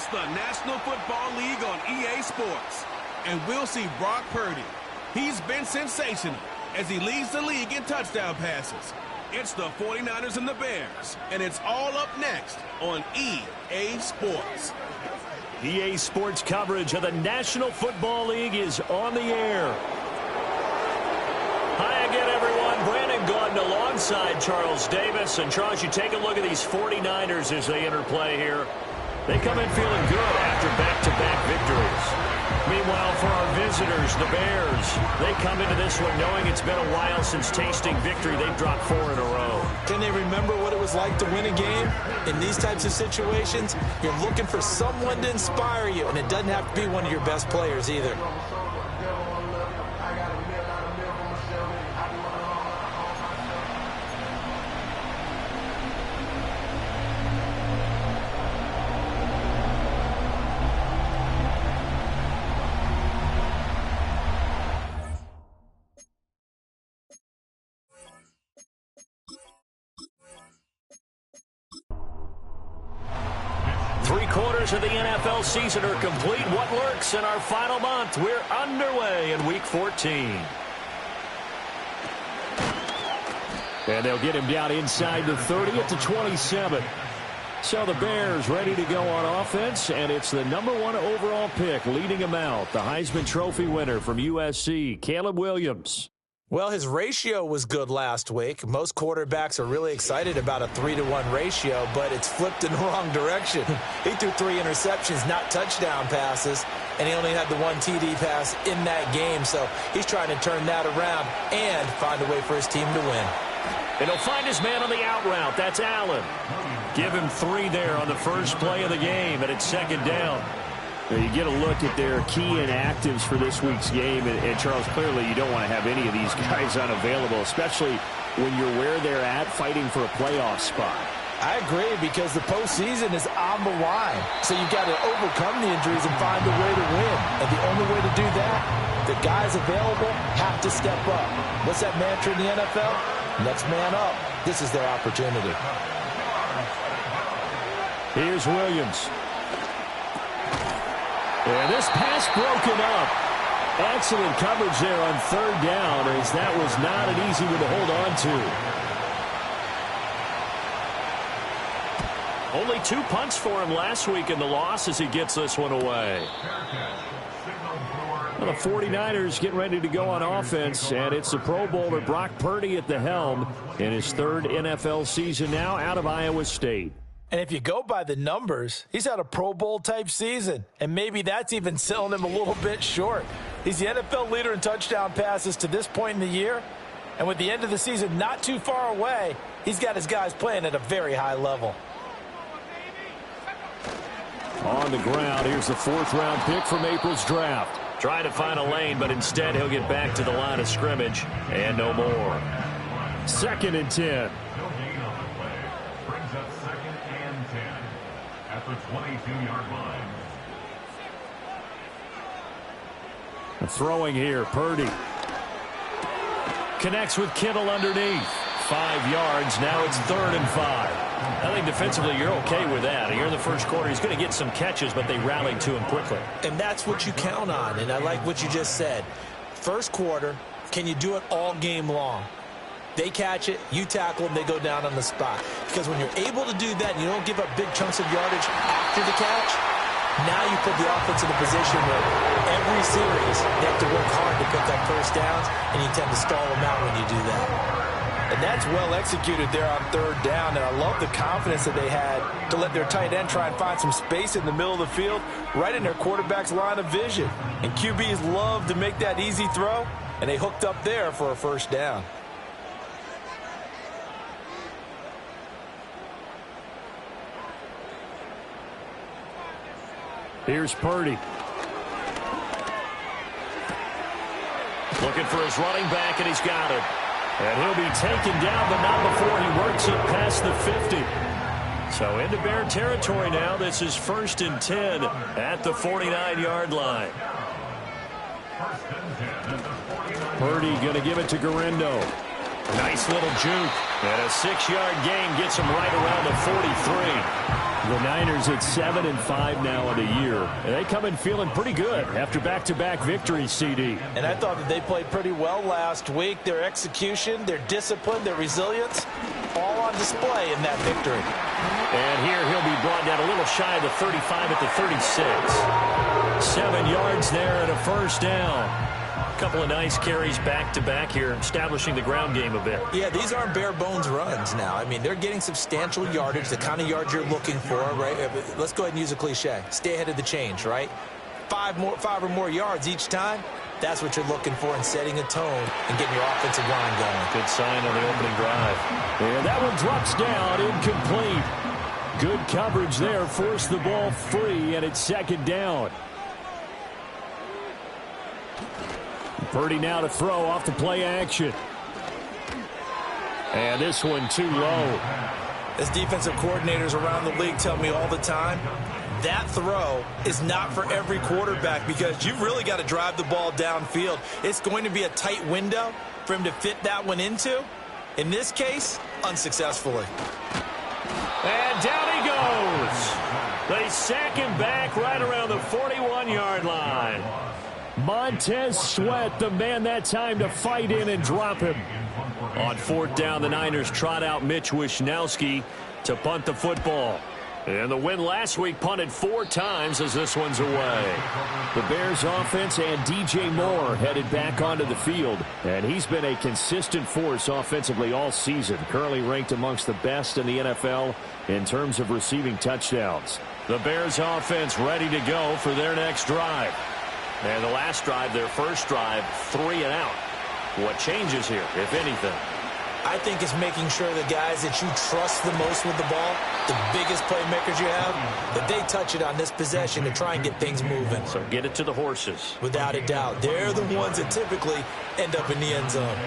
It's the National Football League on EA Sports. And we'll see Brock Purdy. He's been sensational as he leads the league in touchdown passes. It's the 49ers and the Bears, and it's all up next on EA Sports. EA Sports coverage of the National Football League is on the air. Hi again, everyone. Brandon Gaudin alongside Charles Davis. And Charles, you take a look at these 49ers as they enter play here. They come in feeling good after back-to-back victories. Meanwhile, for our visitors, the Bears, they come into this one knowing it's been a while since tasting victory. They've dropped 4 in a row. Can they remember what it was like to win a game? In these types of situations, you're looking for someone to inspire you, and it doesn't have to be one of your best players either. Of the NFL season are complete. What lurks in our final month? We're underway in Week 14. And they'll get him down inside the 30 at the 27. So the Bears ready to go on offense, and it's the #1 overall pick leading him out, the Heisman Trophy winner from USC, Caleb Williams. Well, his ratio was good last week. Most quarterbacks are really excited about a 3-to-1 ratio, but it's flipped in the wrong direction. He threw 3 interceptions, not touchdown passes, and he only had the 1 TD pass in that game. So he's trying to turn that around and find a way for his team to win. And he'll find his man on the out route. That's Allen. Give him 3 there on the first play of the game, and it's second down. You get a look at their key inactives for this week's game, and Charles, clearly you don't want to have any of these guys unavailable, especially when you're where they're at fighting for a playoff spot. I agree, because the postseason is on the line. So you've got to overcome the injuries and find a way to win. And the only way to do that, the guys available have to step up. What's that mantra in the NFL? Next man up. This is their opportunity. Here's Williams. And this pass broken up. Excellent coverage there on third down, as that was not an easy one to hold on to. Only 2 punts for him last week in the loss as he gets this one away. Well, the 49ers getting ready to go on offense, and it's the Pro Bowler Brock Purdy at the helm in his 3rd NFL season now out of Iowa State. And if you go by the numbers, he's had a Pro Bowl-type season, and maybe that's even selling him a little bit short. He's the NFL leader in touchdown passes to this point in the year, and with the end of the season not too far away, he's got his guys playing at a very high level. On the ground, here's the 4th-round pick from April's draft. Trying to find a lane, but instead he'll get back to the line of scrimmage, and no more. 2nd and 10. At the 22-yard line. Throwing here, Purdy. Connects with Kittle underneath. 5 yards, now it's 3rd and 5. I think defensively you're okay with that. Here in the first quarter, he's going to get some catches, but they rallied to him quickly. And that's what you count on, and I like what you just said. First quarter, can you do it all game long? They catch it, you tackle them, they go down on the spot. Because when you're able to do that and you don't give up big chunks of yardage after the catch, now you put the offense in a position where every series they have to work hard to pick up first downs, and you tend to stall them out when you do that. And that's well executed there on 3rd down, and I love the confidence that they had to let their tight end try and find some space in the middle of the field, right in their quarterback's line of vision. And QBs love to make that easy throw, and they hooked up there for a first down. Here's Purdy. Looking for his running back, and he's got it. And he'll be taken down, but not before he works it past the 50. So into Bear territory now. This is 1st and 10 at the 49-yard line. Purdy going to give it to Guerendo. Nice little juke. And a 6-yard gain gets him right around the 43. The Niners at 7-5 now in the year. And they come in feeling pretty good after back-to-back victories, CD. And I thought that they played pretty well last week. Their execution, their discipline, their resilience, all on display in that victory. And here he'll be brought down a little shy of the 35 at the 36. 7 yards there and a first down. A couple of nice carries back-to-back here, establishing the ground game a bit. Yeah, these aren't bare-bones runs now. I mean, they're getting substantial yardage, the kind of yards you're looking for, right? Let's go ahead and use a cliche. Stay ahead of the change, right? 5 or more yards each time. That's what you're looking for in setting a tone and getting your offensive line going. Good sign on the opening drive. And that one drops down, incomplete. Good coverage there, forced the ball free, and it's second down. Purdy now to throw off the play action. And this one too low. As defensive coordinators around the league tell me all the time, that throw is not for every quarterback because you've really got to drive the ball downfield. It's going to be a tight window for him to fit that one into. In this case, unsuccessfully. And down he goes. They sack him back right around the 41-yard line. Montez Sweat, the man that time to fight in and drop him. On 4th down, the Niners trot out Mitch Wishnowsky to punt the football. And the win last week punted 4 times as this one's away. The Bears offense and DJ Moore headed back onto the field. And he's been a consistent force offensively all season. Currently ranked amongst the best in the NFL in terms of receiving touchdowns. The Bears offense ready to go for their next drive. And the last drive, their first drive, 3 and out. What changes here, if anything? I think it's making sure the guys that you trust the most with the ball, the biggest playmakers you have, that they touch it on this possession to try and get things moving. So get it to the horses. Without a doubt. They're the ones that typically end up in the end zone.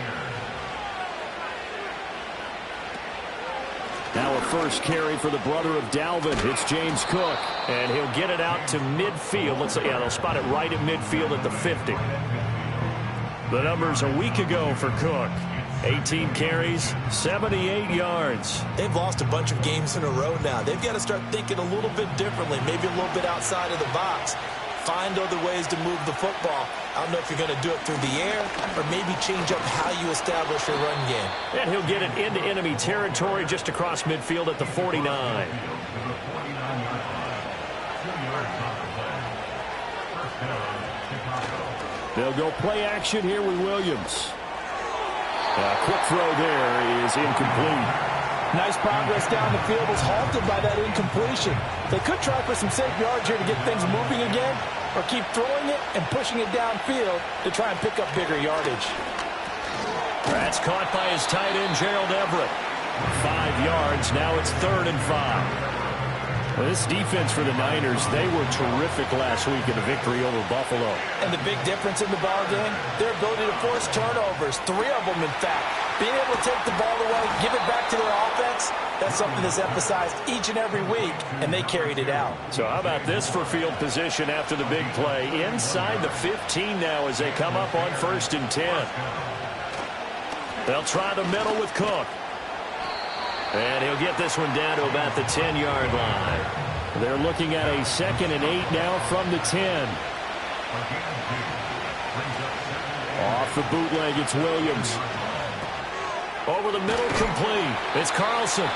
Now a first carry for the brother of Dalvin. It's James Cook. And he'll get it out to midfield. They'll spot it right at midfield at the 50. The numbers a week ago for Cook. 18 carries, 78 yards. They've lost a bunch of games in a row now. They've got to start thinking a little bit differently, maybe a little bit outside of the box. Find other ways to move the football. I don't know if you're going to do it through the air or maybe change up how you establish your run game. And he'll get it into enemy territory just across midfield at the 49. They'll go play action here with Williams. A quick throw there is incomplete. Nice progress down the field was halted by that incompletion. They could try for some safe yards here to get things moving again, or keep throwing it and pushing it downfield to try and pick up bigger yardage. That's caught by his tight end, Gerald Everett. 5 yards. Now it's 3rd and 5. Well, this defense for the Niners, they were terrific last week in the victory over Buffalo. And the big difference in the ball game, their ability to force turnovers, 3 of them in fact. Being able to take the ball away, give it back to their offense, that's something that's emphasized each and every week, and they carried it out. So how about this for field position after the big play? Inside the 15 now as they come up on 1st and 10. They'll try the middle with Cook. And he'll get this one down to about the 10-yard line. They're looking at a 2nd and 8 now from the 10. Off the bootleg, it's Williams. Over the middle, complete. It's Carlson.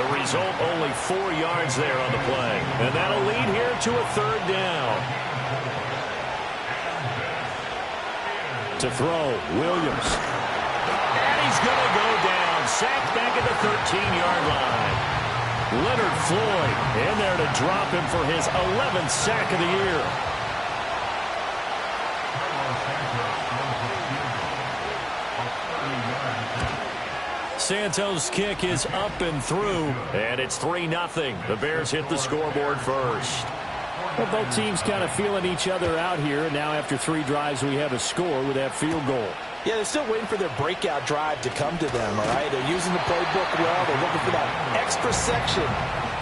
The result, only 4 yards there on the play. And that'll lead here to a 3rd down. To throw, Williams. And he's going to go down. Sacked back at the 13-yard line. Leonard Floyd in there to drop him for his 11th sack of the year. Santos' kick is up and through, and it's 3-0. The Bears hit the scoreboard first. Well, both teams kind of feeling each other out here, and now after 3 drives, we have a score with that field goal. Yeah, they're still waiting for their breakout drive to come to them, all right? They're using the playbook well. They're looking for that extra section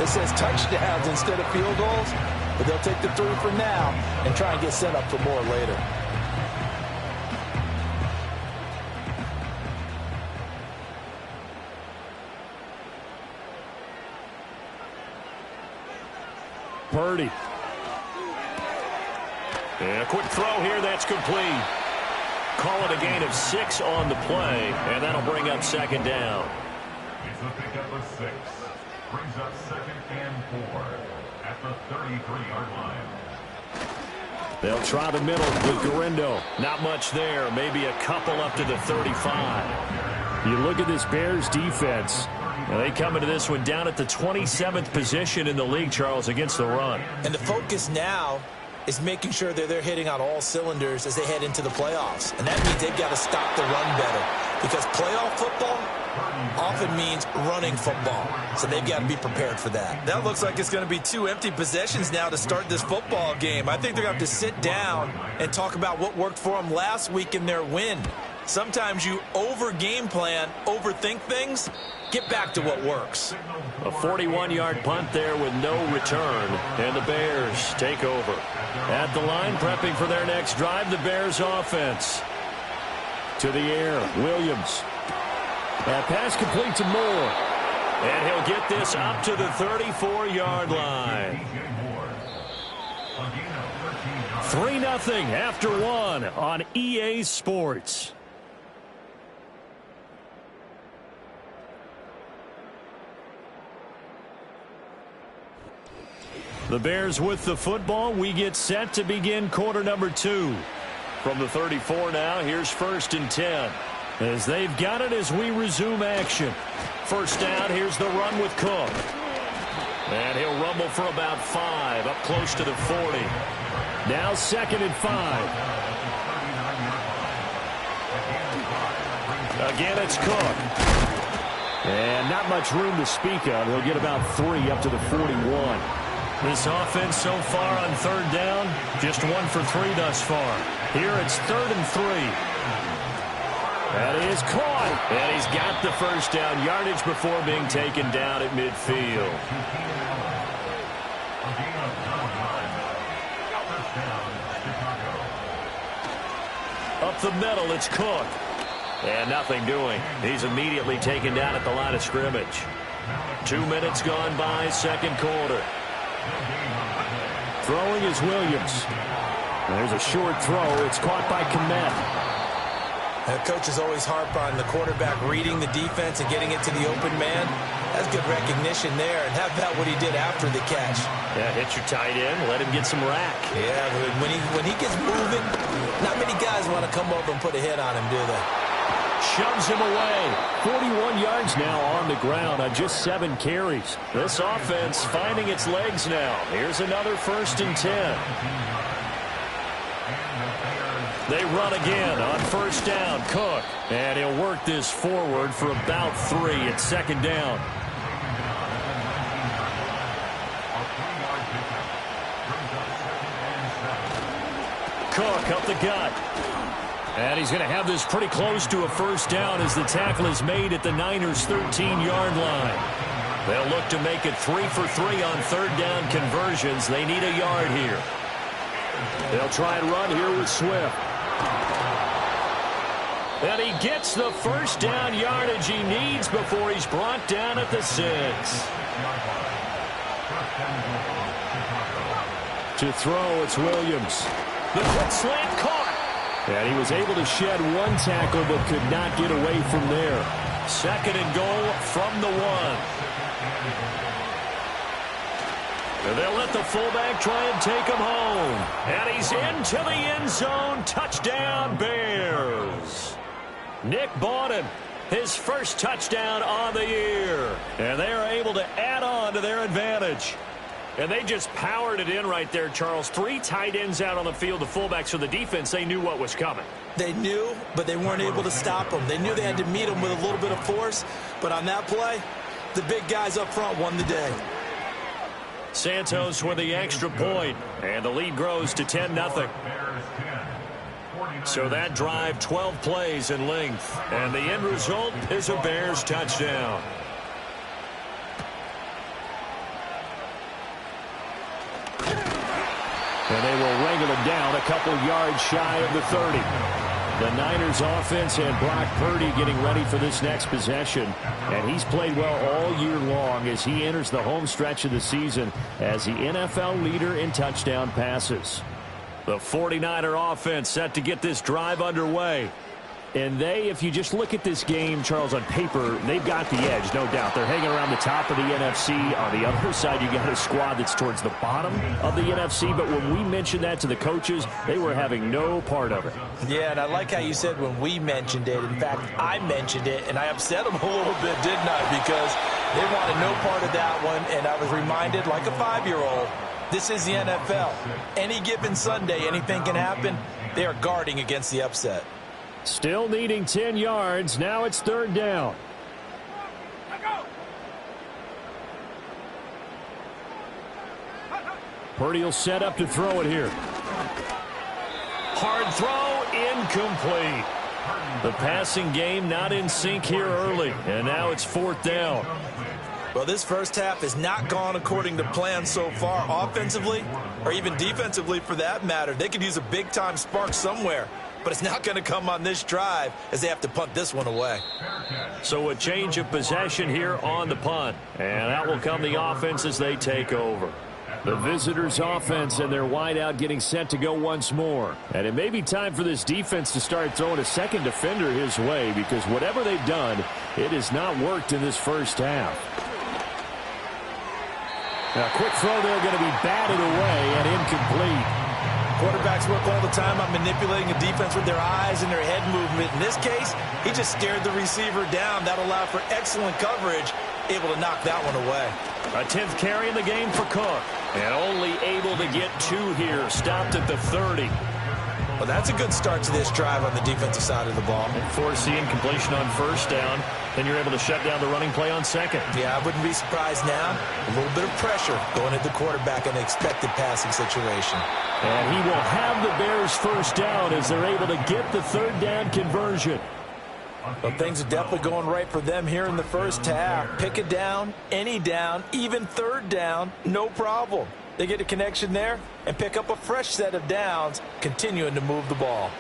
that says touchdowns instead of field goals. But they'll take the 3 for now and try and get set up for more later. Purdy. And a quick throw here, that's complete. Call it a gain of 6 on the play, and that'll bring up second down. It's a pickup of 6. Brings up 2nd and 4 at the 33-yard line. They'll try the middle with Garindo. Not much there, maybe a couple up to the 35. You look at this Bears defense. Well, they come into this one down at the 27th position in the league, Charles, against the run. And the focus now is making sure that they're hitting on all cylinders as they head into the playoffs. And that means they've got to stop the run better. Because playoff football often means running football. So they've got to be prepared for that. That looks like it's going to be 2 empty possessions now to start this football game. I think they're going to have to sit down and talk about what worked for them last week in their win. Sometimes you over-game plan, overthink things. Get back to what works. A 41-yard punt there with no return. And the Bears take over. At the line, prepping for their next drive, the Bears offense. To the air, Williams. That pass complete to Moore. And he'll get this up to the 34-yard line. 3-0 after 1 on EA Sports. The Bears with the football. We get set to begin quarter number 2. From the 34 now, here's 1st and 10. As they've got it as we resume action. First down, here's the run with Cook. And he'll rumble for about 5, up close to the 40. Now 2nd and 5. Again, it's Cook. And not much room to speak of. He'll get about 3 up to the 41. This offense so far on 3rd down, just 1 for 3 thus far. Here it's 3rd and 3. That is caught. And he's got the first down yardage before being taken down at midfield. Up the middle, it's Cook. And nothing doing. He's immediately taken down at the line of scrimmage. 2 minutes gone by, 2nd quarter. Throwing is Williams. There's a short throw. It's caught by Kmet. Coaches always harp on the quarterback reading the defense and getting it to the open man. That's good recognition there. And how about what he did after the catch? Yeah, hit your tight end, let him get some rack. Yeah, when he gets moving, not many guys want to come over and put a hit on him, do they? Shoves him away. 41 yards now on the ground on just 7 carries. This offense finding its legs now. Here's another 1st and 10. They run again on 1st down. Cook. And he'll work this forward for about 3 at 2nd down. Cook up the gut. And he's going to have this pretty close to a 1st down as the tackle is made at the Niners' 13-yard line. They'll look to make it 3 for 3 on 3rd down conversions. They need a yard here. They'll try and run here with Swift. And he gets the 1st down yardage he needs before he's brought down at the 6. To throw, it's Williams. The quick slant caught. And he was able to shed 1 tackle but could not get away from there. 2nd and goal from the 1. And they'll let the fullback try and take him home. And he's into the end zone. Touchdown, Bears. Nick Bawden, his first touchdown on the year. And they are able to add on to their advantage. And they just powered it in right there, Charles. 3 tight ends out on the field, the fullbacks for the defense. They knew what was coming. They knew, but they weren't able to stop them. They knew they had to meet them with a little bit of force. But on that play, the big guys up front won the day. Santos with the extra point, and the lead grows to 10-0. So that drive, 12 plays in length, and the end result is a Bears touchdown. And they will wrangle him down a couple yards shy of the 30. The Niners offense and Brock Purdy getting ready for this next possession. And he's played well all year long. strong as he enters the home stretch of the season as the NFL leader in touchdown passes. The 49er offense set to get this drive underway. And if you just look at this game, Charles, on paper, they've got the edge, no doubt. They're hanging around the top of the NFC. On the other side, you got a squad that's towards the bottom of the NFC. But when we mentioned that to the coaches, they were having no part of it. Yeah, and I like how you said when we mentioned it. In fact, I mentioned it, and I upset them a little bit, didn't I? Because they wanted no part of that one, and I was reminded, like a 5-year-old, this is the NFL. Any given Sunday, anything can happen. They are guarding against the upset. Still needing 10 yards. Now it's 3rd down. Purdy will set up to throw it here. Hard throw, incomplete. The passing game not in sync here early, and now it's 4th down. Well, this first half has not gone according to plan so far, offensively or even defensively for that matter. They could use a big-time spark somewhere, but it's not going to come on this drive as they have to punt this one away. So a change of possession here on the punt, and that will come the offense as they take over. The visitors' offense and their wideout getting set to go once more. And it may be time for this defense to start throwing a second defender his way, because whatever they've done, it has not worked in this first half. Now, quick throw there, going to be batted away and incomplete. Quarterbacks work all the time on manipulating a defense with their eyes and their head movement. In this case, he just stared the receiver down. That allowed for excellent coverage, able to knock that one away. A 10th carry in the game for Cook. And only able to get 2 here. Stopped at the 30. Well, that's a good start to this drive on the defensive side of the ball. And force the incompletion on 1st down. Then you're able to shut down the running play on 2nd. Yeah, I wouldn't be surprised now. A little bit of pressure going at the quarterback in an expected passing situation. And he will have the Bears 1st down as they're able to get the 3rd down conversion. Well, things are definitely going right for them here in the first half. Pick a down, any down, even 3rd down, no problem. They get a connection there and pick up a fresh set of downs, continuing to move the ball.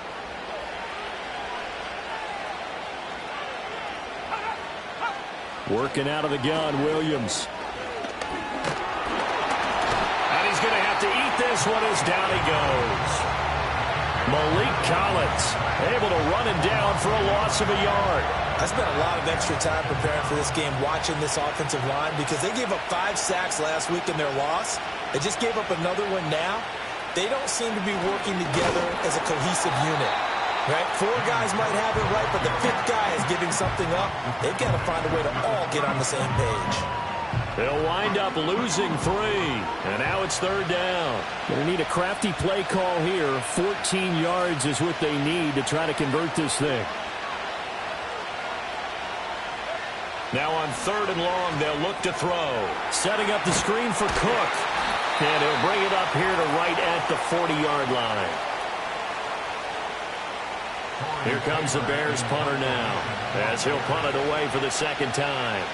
Working out of the gun, Williams. And he's going to have to eat this one as down he goes. Malik Collins able to run him down for a loss of a yard. I spent a lot of extra time preparing for this game, watching this offensive line, because they gave up 5 sacks last week in their loss. They just gave up another one now. They don't seem to be working together as a cohesive unit. Right? 4 guys might have it right, but the 5th guy is giving something up. They've got to find a way to all get on the same page. They'll wind up losing 3. And now it's 3rd down. Going to need a crafty play call here. 14 yards is what they need to try to convert this thing. Now on 3rd and long, they'll look to throw. Setting up the screen for Cook. And he'll bring it up here to right at the 40-yard line. Here comes the Bears punter now, as he'll punt it away for the 2nd time.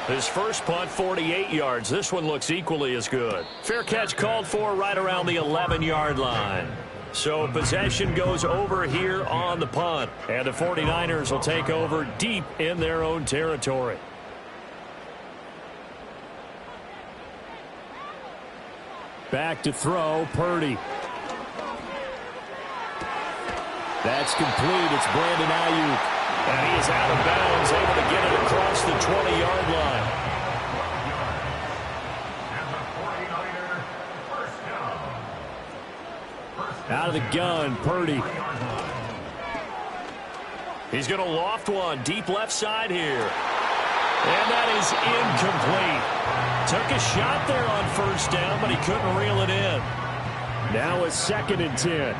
His first punt, 48 yards. This one looks equally as good. Fair catch called for right around the 11-yard line. So possession goes over here on the punt. And the 49ers will take over deep in their own territory. Back to throw, Purdy. That's complete. It's Brandon Ayuk. And he is out of bounds, able to get it across the 20-yard line. Out of the gun, Purdy. He's going to loft one deep left side here. And that is incomplete. Took a shot there on 1st down, but he couldn't reel it in. Now it's 2nd and 10.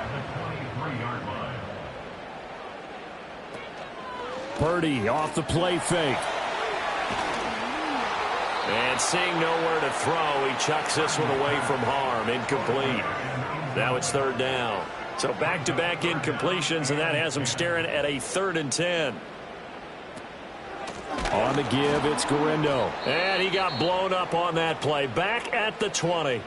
Purdy off the play fake. And seeing nowhere to throw, he chucks this one away from harm. Incomplete. Now it's 3rd down. So back-to-back incompletions, and that has him staring at a 3rd and 10. On the give, it's Guerendo. And he got blown up on that play. Back at the 20.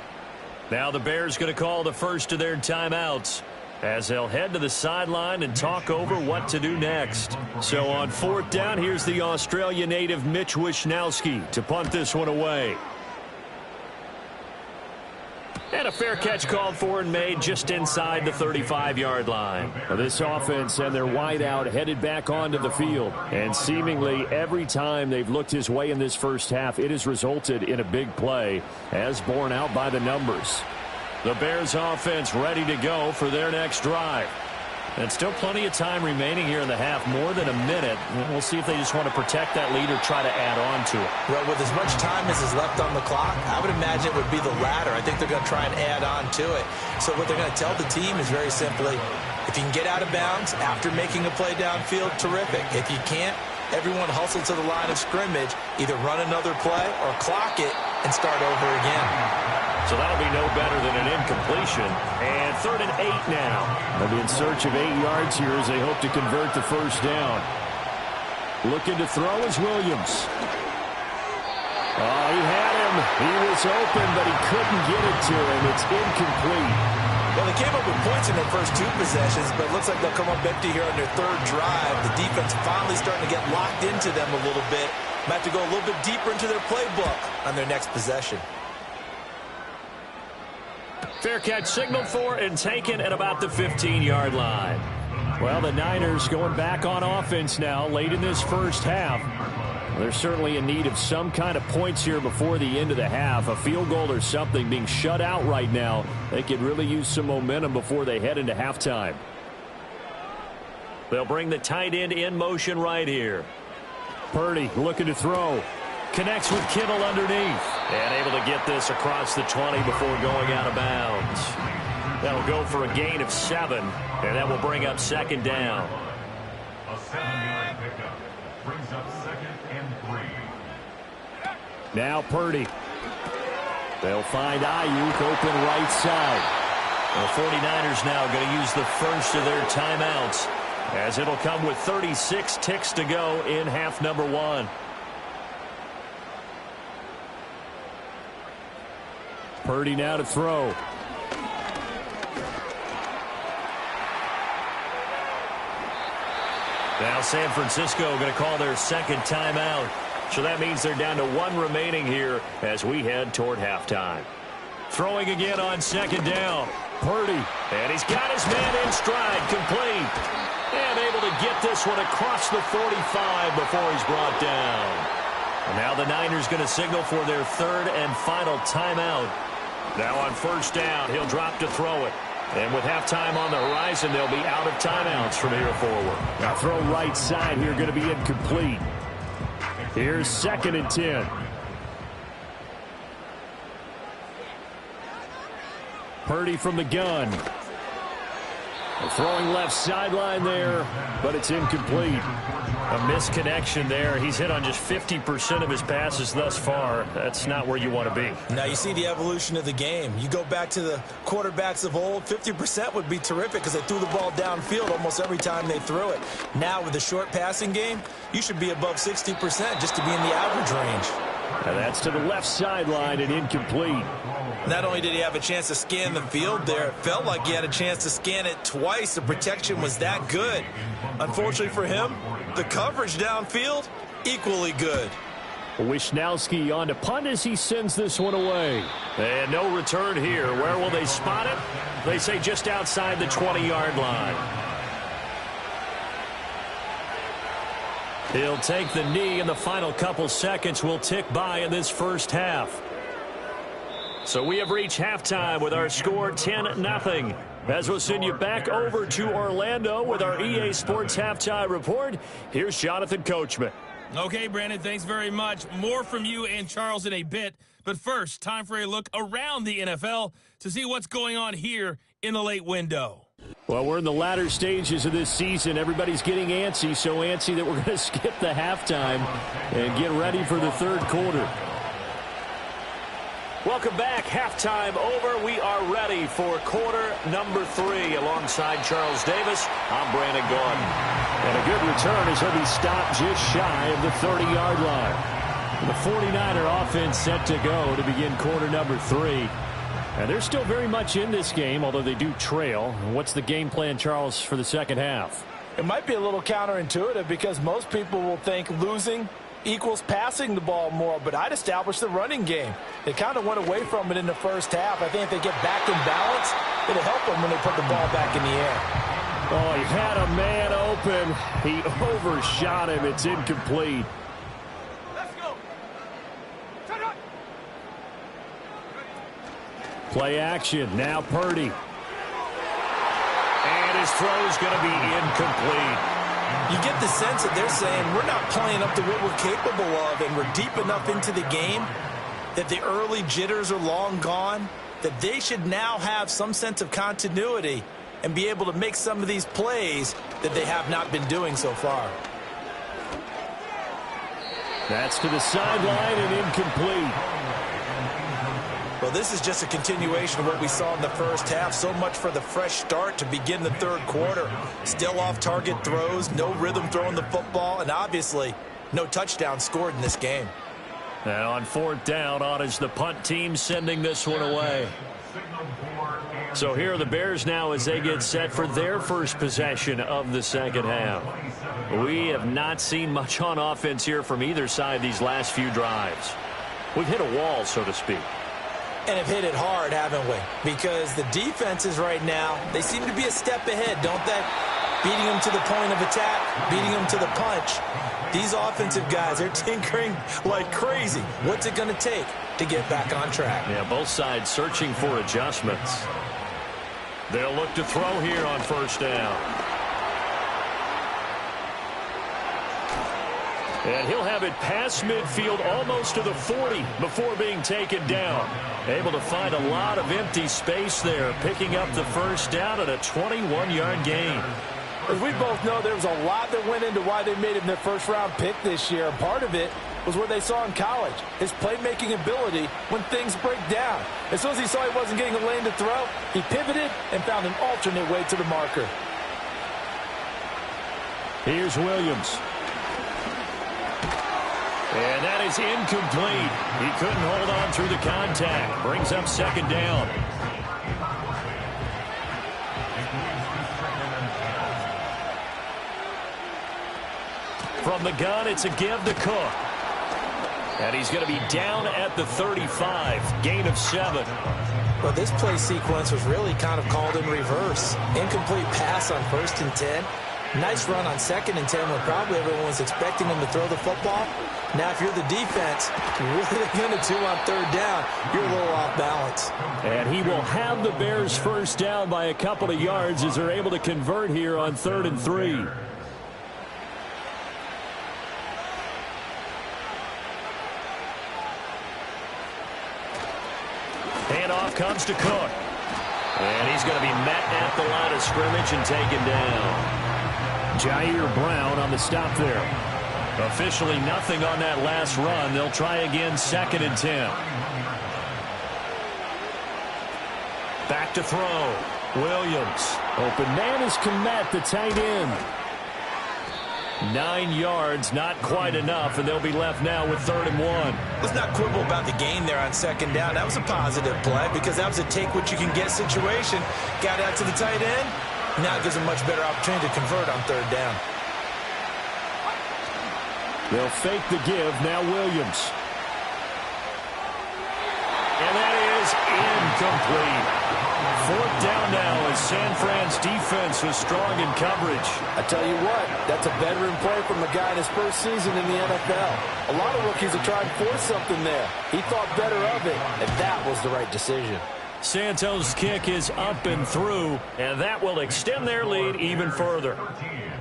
Now the Bears going to call the first of their timeouts. as they'll head to the sideline and talk over what to do next. So on 4th down, here's the Australia native Mitch Wishnowsky to punt this one away. And a fair catch called for and made just inside the 35-yard line. This offense and their wideout headed back onto the field. And seemingly every time they've looked his way in this first half, it has resulted in a big play, as borne out by the numbers. The Bears offense ready to go for their next drive. And still plenty of time remaining here in the half, more than a minute. We'll see if they just want to protect that lead or try to add on to it. Well, with as much time as is left on the clock, I would imagine it would be the latter. I think they're going to try and add on to it. So what they're going to tell the team is very simply, if you can get out of bounds after making a play downfield, terrific. If you can't, everyone hustle to the line of scrimmage, either run another play or clock it and start over again. So that'll be no better than an incompletion. And 3rd and 8 now. They'll be in search of 8 yards here as they hope to convert the first down. Looking to throw is Williams. Oh, he had him. He was open, but he couldn't get it to him. It's incomplete. Well, they came up with points in their first 2 possessions, but it looks like they'll come up empty here on their 3rd drive. The defense finally starting to get locked into them a little bit. Might have to go a little bit deeper into their playbook on their next possession. Fair catch signaled for and taken at about the 15-yard line. Well, the Niners going back on offense now late in this first half. They're certainly in need of some kind of points here before the end of the half. A field goal or something, being shut out right now. They could really use some momentum before they head into halftime. They'll bring the tight end in motion right here. Purdy looking to throw. Connects with Kittle underneath. And able to get this across the 20 before going out of bounds. That'll go for a gain of 7. And that will bring up 2nd down. A 7-yard pickup brings up 2nd and 3. Now Purdy. They'll find Ayuk open right side. The 49ers now going to use the first of their timeouts, as it'll come with 36 ticks to go in half number 1. Purdy now to throw. Now San Francisco going to call their 2nd timeout. So that means they're down to 1 remaining here as we head toward halftime. Throwing again on 2nd down. Purdy. And he's got his man in stride, complete. And able to get this one across the 45 before he's brought down. And now the Niners going to signal for their 3rd and final timeout. Now on 1st down, he'll drop to throw it. And with halftime on the horizon, they'll be out of timeouts from here forward. Now throw right side here, going to be incomplete. Here's 2nd and 10. Purdy from the gun. Throwing left sideline there, but it's incomplete. A misconnection there. He's hit on just 50% of his passes thus far. That's not where you want to be. Now you see the evolution of the game. You go back to the quarterbacks of old, 50% would be terrific because they threw the ball downfield almost every time they threw it. Now with the short passing game, you should be above 60% just to be in the average range. And that's to the left sideline and incomplete. Not only did he have a chance to scan the field there, it felt like he had a chance to scan it twice. The protection was that good. Unfortunately for him, the coverage downfield, equally good. Wishnowsky on to punt as he sends this one away. And no return here. Where will they spot it? They say just outside the 20-yard line. He'll take the knee, and the final couple seconds will tick by in this first half. So we have reached halftime with our score 10-0. As we'll send you back over to Orlando with our EA Sports Halftime Report, here's Jonathan Coachman. Okay, Brandon, thanks very much. More from you and Charles in a bit. But first, time for a look around the NFL to see what's going on here in the late window. Well, we're in the latter stages of this season. Everybody's getting antsy, so antsy that we're going to skip the halftime and get ready for the 3rd quarter. Welcome back. Halftime over. We are ready for quarter number 3. Alongside Charles Davis, I'm Brandon Gaudin. And a good return as he'll be stopped just shy of the 30-yard line. The 49er offense set to go to begin quarter number 3. And they're still very much in this game, although they do trail. What's the game plan, Charles, for the second half? It might be a little counterintuitive because most people will think losing equals passing the ball more, but I'd establish the running game. They kind of went away from it in the first half. I think if they get back in balance, it'll help them when they put the ball back in the air. Oh, he had a man open. He overshot him. It's incomplete. Let's go. Turn up. Play action. Now Purdy. And his throw is going to be incomplete. You get the sense that they're saying we're not playing up to what we're capable of, and we're deep enough into the game that the early jitters are long gone, that they should now have some sense of continuity and be able to make some of these plays that they have not been doing so far. That's to the sideline and incomplete. Well, this is just a continuation of what we saw in the first half. So much for the fresh start to begin the third quarter. Still off-target throws, no rhythm throwing the football, and obviously no touchdown scored in this game. Now on fourth down, on is the punt team sending this one away. So here are the Bears now as they get set for their first possession of the second half. We have not seen much on offense here from either side these last few drives. We've hit a wall, so to speak. And have hit it hard, haven't we? Because the defenses right now, they seem to be a step ahead, don't they? Beating them to the point of attack, beating them to the punch. These offensive guys, they're tinkering like crazy. What's it going to take to get back on track? Yeah, both sides searching for adjustments. They'll look to throw here on first down. And he'll have it past midfield almost to the 40 before being taken down. Able to find a lot of empty space there, picking up the first down at a 21-yard gain. As we both know, there was a lot that went into why they made him their first-round pick this year. Part of it was what they saw in college, his playmaking ability when things break down. As soon as he saw he wasn't getting a lane to throw, he pivoted and found an alternate way to the marker. Here's Williams. And that is incomplete. He couldn't hold on through the contact. Brings up second down. From the gun, it's a give to Cook. And he's going to be down at the 35. Gain of 7. Well, this play sequence was really kind of called in reverse. Incomplete pass on 1st and 10. Nice run on 2nd and 10 when probably everyone was expecting him to throw the football. Now, if you're the defense, what are they going to do on 3rd down? You're a little off balance. And he will have the Bears first down by a couple of yards as they're able to convert here on 3rd and 3. Handoff comes to Cook. And he's going to be met at the line of scrimmage and taken down. Jair Brown on the stop there. Officially nothing on that last run. They'll try again 2nd and 10. Back to throw. Williams. Open man is Kmet, the tight end. 9 yards, not quite enough, and they'll be left now with 3rd and 1. Let's not quibble about the gain there on 2nd down. That was a positive play because that was a take-what-you-can-get situation. Got out to the tight end. Now it gives a much better opportunity to convert on 3rd down. They'll fake the give. Now Williams. And that is incomplete. 4th down now as San Fran's defense was strong in coverage. I tell you what, that's a veteran play from a guy in his first season in the NFL. A lot of rookies are trying to force something there. He thought better of it, and that was the right decision. Santos' kick is up and through, and that will extend their lead even further.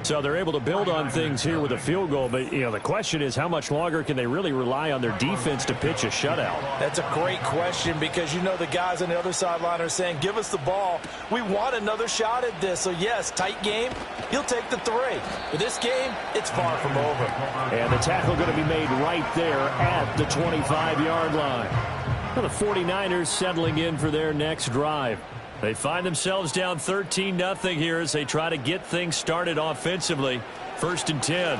So they're able to build on things here with a field goal, but the question is how much longer can they really rely on their defense to pitch a shutout? That's a great question because the guys on the other sideline are saying, give us the ball. We want another shot at this. So, yes, tight game. He'll take the 3. But this game, it's far from over. And the tackle going to be made right there at the 25-yard line. Well, the 49ers settling in for their next drive. They find themselves down 13-0 here as they try to get things started offensively. 1st and 10.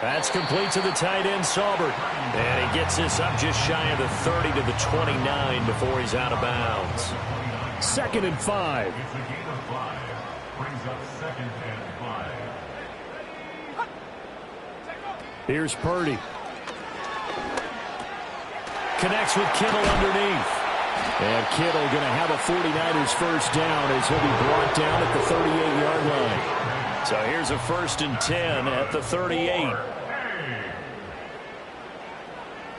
That's complete to the tight end, Saubert. And he gets this up just shy of the 30 to the 29 before he's out of bounds. 2nd and 5. It's a gain of 5. Brings up 2nd and 5. Here's Purdy. Connects with Kittle underneath. And Kittle going to have a 49ers first down as he'll be brought down at the 38-yard line. So here's a 1st and 10 at the 38.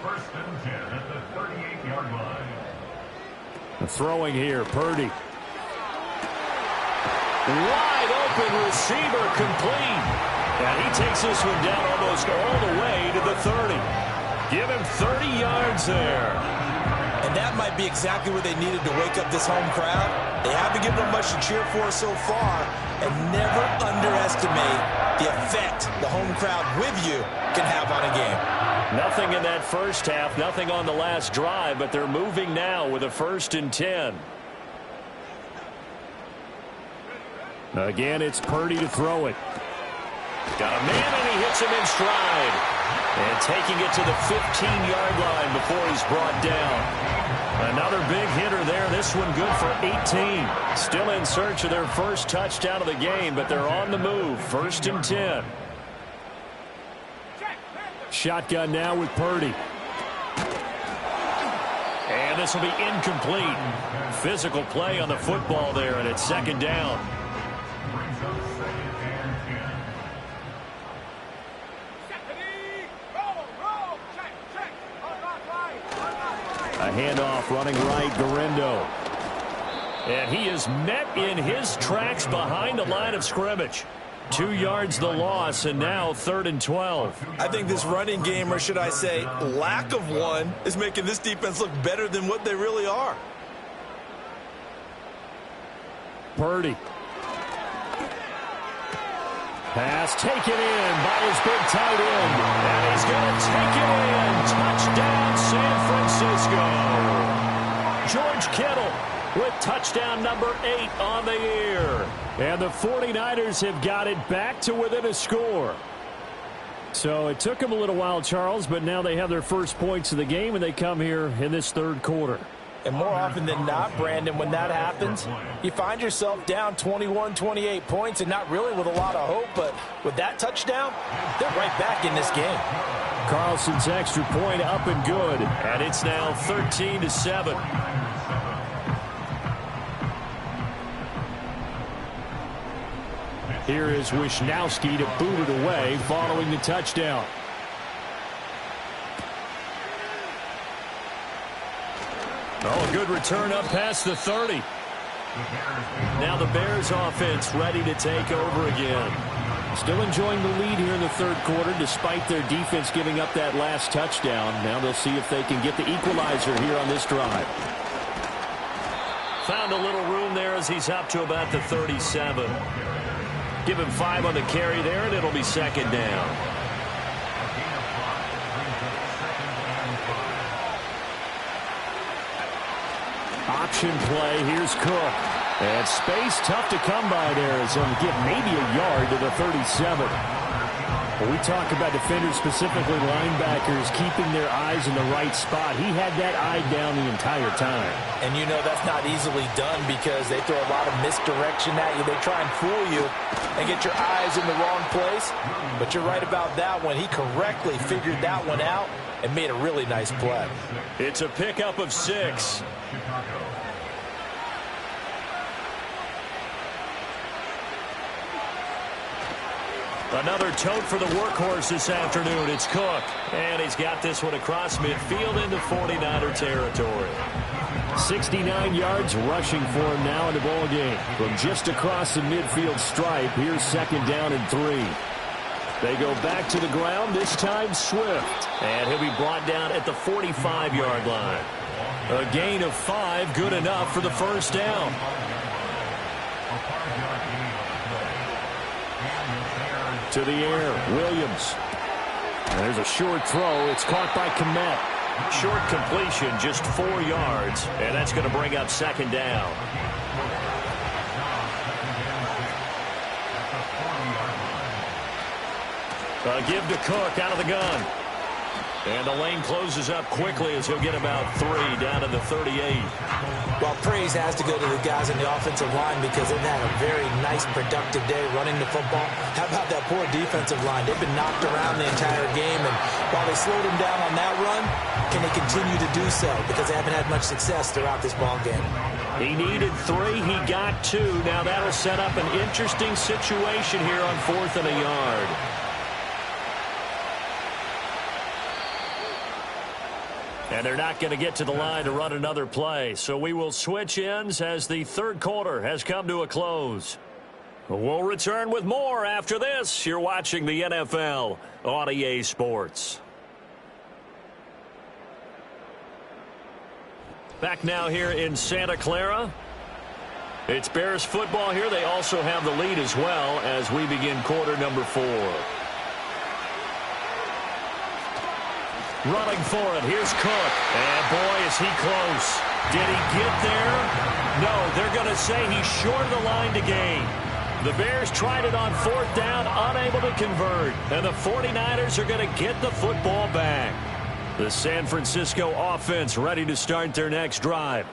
1st and 10 at the 38-yard line. Throwing here, Purdy. Wide open receiver, complete. And he takes this one down almost all the way to the 30. Give him 30 yards there. And that might be exactly what they needed to wake up this home crowd. They haven't given them much to cheer for so far. And never underestimate the effect the home crowd with you can have on a game. Nothing in that first half, nothing on the last drive, but they're moving now with a 1st and 10. Again, it's Purdy to throw it. Got a man, and he hits him in stride. And taking it to the 15-yard line before he's brought down. Another big hitter there. This one good for 18. Still in search of their first touchdown of the game, but they're on the move. 1st and 10. Shotgun now with Purdy. And this will be incomplete. Physical play on the football there, and it's 2nd down. Brings up 2nd and 10. A handoff running right, Guerendo. And he is met in his tracks behind the line of scrimmage. 2 yards the loss, and now 3rd and 12. I think this running game, or should I say lack of one, is making this defense look better than what they really are. Purdy. Pass taken in by his big tight end. And he's going to take it in. Touchdown, San Francisco. George Kittle with touchdown number 8 on the year. And the 49ers have got it back to within a score. So it took them a little while, Charles, but now they have their first points of the game, and they come here in this 3rd quarter. And more often than not, Brandon, when that happens, you find yourself down 21, 28 points and not really with a lot of hope. But with that touchdown, they're right back in this game. Carlson's extra point up and good. And it's now 13-7. Here is Wisnowski to boot it away following the touchdown. Oh, a good return up past the 30. Now the Bears offense ready to take over again. Still enjoying the lead here in the 3rd quarter despite their defense giving up that last touchdown. Now they'll see if they can get the equalizer here on this drive. Found a little room there as he's up to about the 37. Give him 5 on the carry there, and it'll be 2nd down. Option play. Here's Cook. And space tough to come by there as he'll get maybe a yard to the 37. When we talk about defenders, specifically linebackers, keeping their eyes in the right spot, he had that eye down the entire time. And you know that's not easily done because they throw a lot of misdirection at you. They try and fool you and get your eyes in the wrong place. But you're right about that one. He correctly figured that one out and made a really nice play. It's a pickup of 6. Another tote for the workhorse this afternoon. It's Cook. And he's got this one across midfield into 49er territory. 69 yards rushing for him now in the ball game. From just across the midfield stripe, here's 2nd down and 3. They go back to the ground, this time Swift. And he'll be brought down at the 45-yard line. A gain of 5, good enough for the first down. To the air, Williams. And there's a short throw. It's caught by Kmet. Short completion, just 4 yards. And that's going to bring up 2nd down. A give to Cook out of the gun. And the lane closes up quickly as he'll get about 3 down to the 38. Well, praise has to go to the guys in the offensive line because they've had a very nice, productive day running the football. How about that poor defensive line? They've been knocked around the entire game, and while they slowed them down on that run, can they continue to do so? Because they haven't had much success throughout this ball game. He needed 3. He got 2. Now that'll set up an interesting situation here on 4th and a yard. And they're not going to get to the line to run another play. So we will switch ends as the third quarter has come to a close. We'll return with more after this. You're watching the NFL on EA Sports. Back now here in Santa Clara. It's Bears football here. They also have the lead as well as we begin quarter number 4. Running for it. Here's Cook. And boy, is he close. Did he get there? No, they're going to say he's short of the line to gain. The Bears tried it on 4th down, unable to convert. And the 49ers are going to get the football back. The San Francisco offense ready to start their next drive.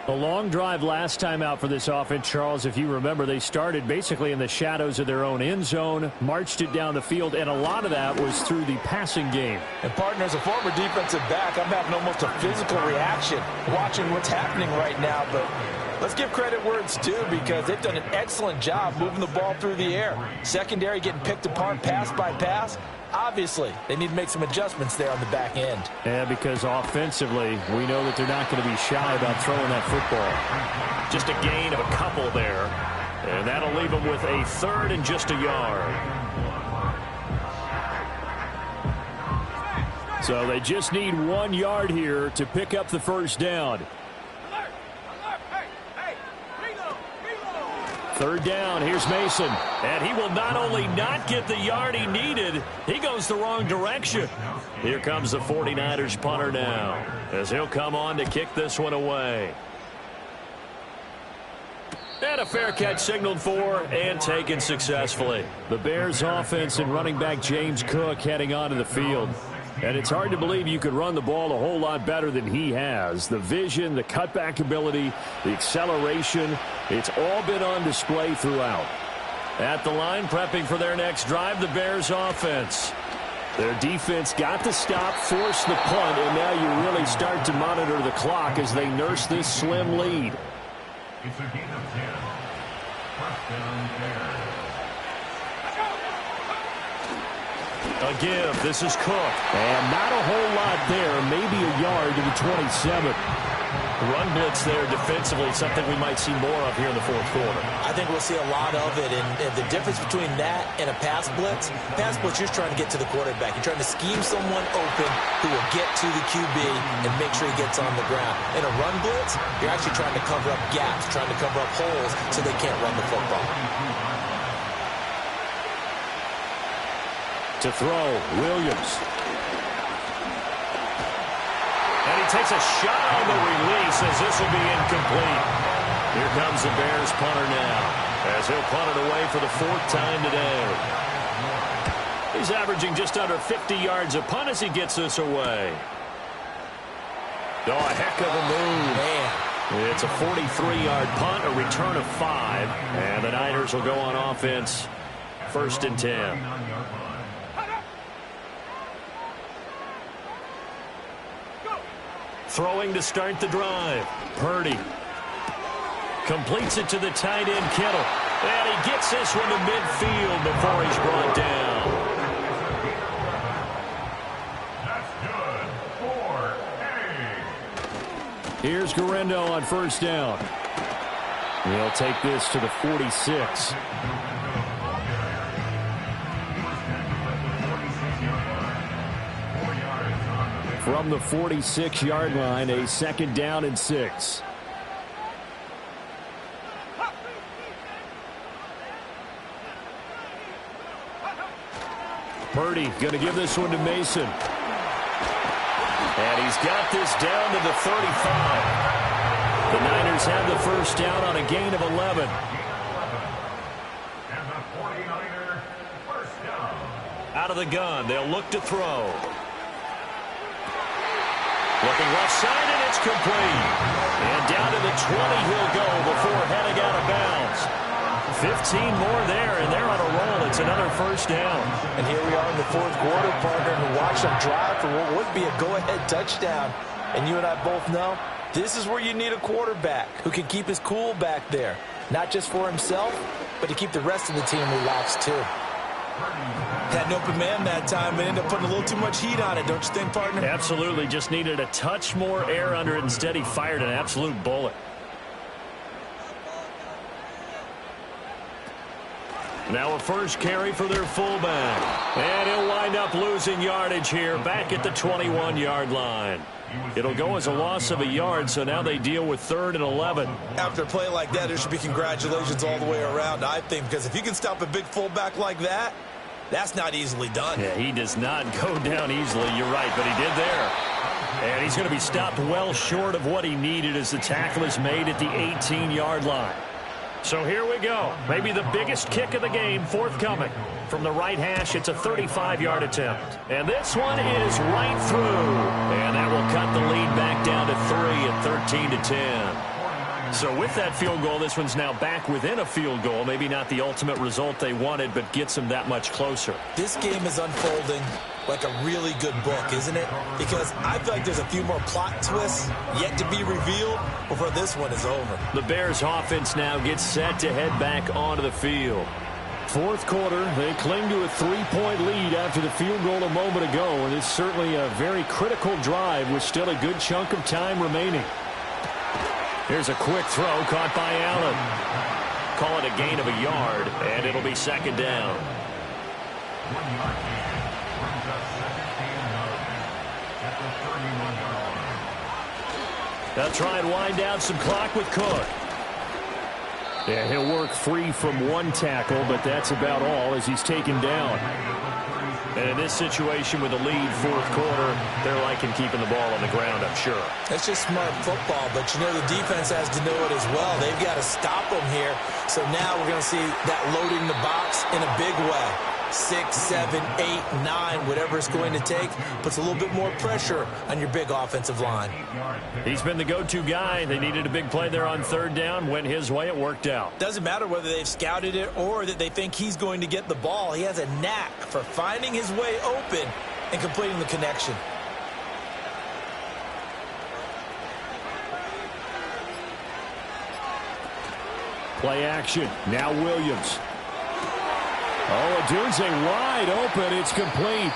A long drive last time out for this offense, Charles. If you remember, they started basically in the shadows of their own end zone, marched it down the field, and a lot of that was through the passing game. And, partner, as a former defensive back, I'm having almost a physical reaction watching what's happening right now. But let's give credit where it's due because they've done an excellent job moving the ball through the air. Secondary getting picked apart pass by pass. Obviously, they need to make some adjustments there on the back end. Yeah, because offensively, we know that they're not going to be shy about throwing that football. Just a gain of a couple there. And that'll leave them with a 3rd and just a yard. So they just need 1 yard here to pick up the first down. 3rd down, here's Mason. And he will not only not get the yard he needed, he goes the wrong direction. Here comes the 49ers punter now, as he'll come on to kick this one away. And a fair catch signaled for and taken successfully. The Bears offense and running back James Cook heading onto the field. And it's hard to believe you could run the ball a whole lot better than he has. The vision, the cutback ability, the acceleration, it's all been on display throughout. At the line, prepping for their next drive, the Bears offense. Their defense got the stop, forced the punt, and now you really start to monitor the clock as they nurse this slim lead. It's a gain of 10. First down, Bears. A give. This is Cook. And not a whole lot there. Maybe a yard to the 27. Run blitz there defensively, something we might see more of here in the 4th quarter. I think we'll see a lot of it, and the difference between that and a pass blitz, you're just trying to get to the quarterback. You're trying to scheme someone open who will get to the QB and make sure he gets on the ground. In a run blitz, you're actually trying to cover up gaps, trying to cover up holes so they can't run the football. To throw, Williams. And he takes a shot on the release as this will be incomplete. Here comes the Bears punter now as he'll punt it away for the 4th time today. He's averaging just under 50 yards a punt as he gets this away. Oh, a heck of a move. Man. It's a 43-yard punt, a return of 5. And the Niners will go on offense, 1st and 10. Throwing to start the drive. Purdy completes it to the tight end, Kittle. And he gets this one to midfield before he's brought down. That's good. 4-8. Here's Guerrero on 1st down. He'll take this to the 46. From the 46-yard line, a 2nd down and 6. Purdy going to give this one to Mason. And he's got this down to the 35. The Niners have the first down on a gain of 11. And the 49er first down. Out of of the gun. They'll look to throw. Looking left side, and it's complete. And down to the 20 he'll go before heading out of bounds. 15 more there, and they're on a roll. It's another first down. And here we are in the fourth quarter, partner, and watch them drive for what would be a go-ahead touchdown. And you and I both know this is where you need a quarterback who can keep his cool back there. Not just for himself, but to keep the rest of the team relaxed too. Had an open man that time, but ended up putting a little too much heat on it, don't you think, partner? Absolutely. Just needed a touch more air under it. Instead, he fired an absolute bullet. Now a first carry for their fullback. And he'll wind up losing yardage here back at the 21-yard line. It'll go as a loss of a yard, so now they deal with 3rd and 11. After a play like that, there should be congratulations all the way around, I think, because if you can stop a big fullback like that, that's not easily done. Yeah, he does not go down easily, you're right, but he did there. And he's going to be stopped well short of what he needed as the tackle is made at the 18-yard line. So here we go. Maybe the biggest kick of the game forthcoming. From the right hash, it's a 35-yard attempt. And this one is right through. And that will cut the lead back down to 3 at 13-10. So with that field goal, this one's now back within a field goal. Maybe not the ultimate result they wanted, but gets them that much closer. This game is unfolding like a really good book, isn't it? Because I feel like there's a few more plot twists yet to be revealed before this one is over. The Bears offense now gets set to head back onto the field. Fourth quarter, they cling to a 3-point lead after the field goal a moment ago, and it's certainly a very critical drive with still a good chunk of time remaining. Here's a quick throw caught by Allen. Call it a gain of a yard, and it'll be second down. They'll try and wind down some clock with Cook. Yeah, he'll work free from one tackle, but that's about all as he's taken down. And in this situation with the lead fourth quarter, they're liking keeping the ball on the ground, I'm sure. That's just smart football, but you know the defense has to know it as well. They've got to stop them here. So now we're going to see that loading the box in a big way. 6, 7, 8, 9, whatever it's going to take, puts a little bit more pressure on your big offensive line. He's been the go-to guy. They needed a big play there on third down. Went his way. It worked out. Doesn't matter whether they've scouted it or that they think he's going to get the ball. He has a knack for finding his way open and completing the connection. Play action. Now Williams. Oh, Odunze wide open. It's complete.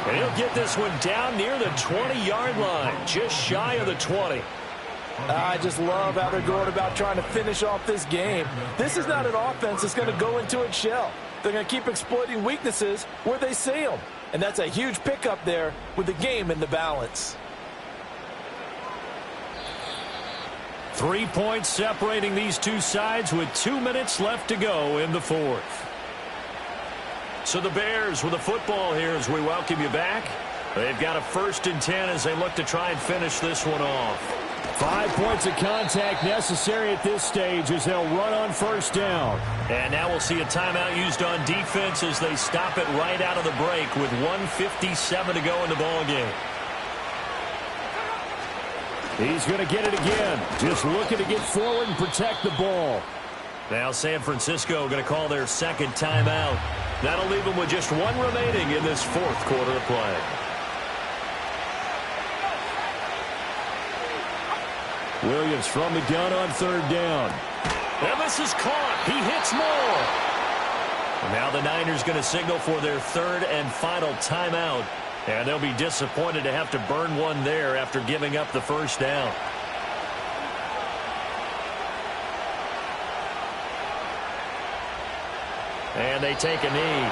And he'll get this one down near the 20-yard line, just shy of the 20. I just love how they're going about trying to finish off this game. This is not an offense that's going to go into its shell. They're going to keep exploiting weaknesses where they see them. And that's a huge pickup there with the game in the balance. 3 points separating these two sides with 2 minutes left to go in the fourth. So the Bears with the football here as we welcome you back. They've got a 1st and 10 as they look to try and finish this one off. 5 points of contact necessary at this stage as they'll run on first down. And now we'll see a timeout used on defense as they stop it right out of the break with 1:57 to go in the ballgame. He's going to get it again. Just looking to get forward and protect the ball. Now San Francisco going to call their second timeout. That'll leave them with just one remaining in this fourth quarter of play. Williams from the gun on third down. And this is caught. He hits Moore. And now the Niners going to signal for their third and final timeout. And they'll be disappointed to have to burn one there after giving up the first down. And they take a knee.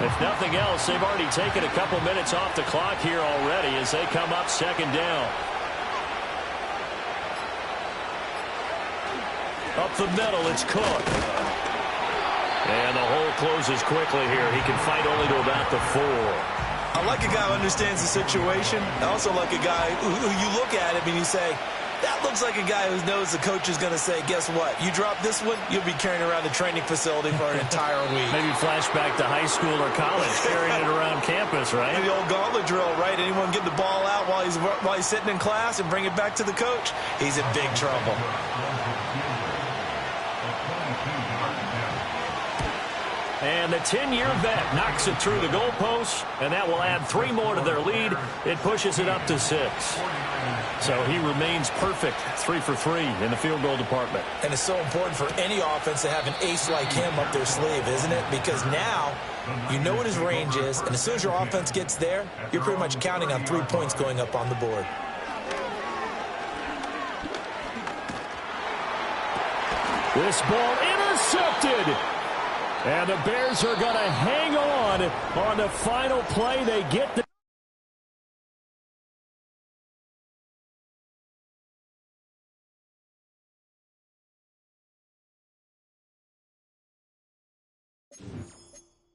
If nothing else, they've already taken a couple minutes off the clock here already as they come up second down. Up the middle, it's Cook. And the hole closes quickly here. He can fight only to about the 4. I like a guy who understands the situation. I also like a guy who you look at him and you say, That looks like a guy who knows the coach is going to say, guess what? You drop this one, you'll be carrying around the training facility for an entire week. Maybe flashback to high school or college, carrying it around campus, right? The old gauntlet drill, right? Anyone get the ball out while he's sitting in class and bring it back to the coach? He's in big trouble. And the 10-year vet knocks it through the goalpost, and that will add 3 more to their lead. It pushes it up to 6. So he remains perfect, 3 for 3 in the field goal department. And it's so important for any offense to have an ace like him up their sleeve, isn't it? Because now you know what his range is, and as soon as your offense gets there, you're pretty much counting on 3 points going up on the board. This ball intercepted. And the Bears are going to hang on the final play. They get the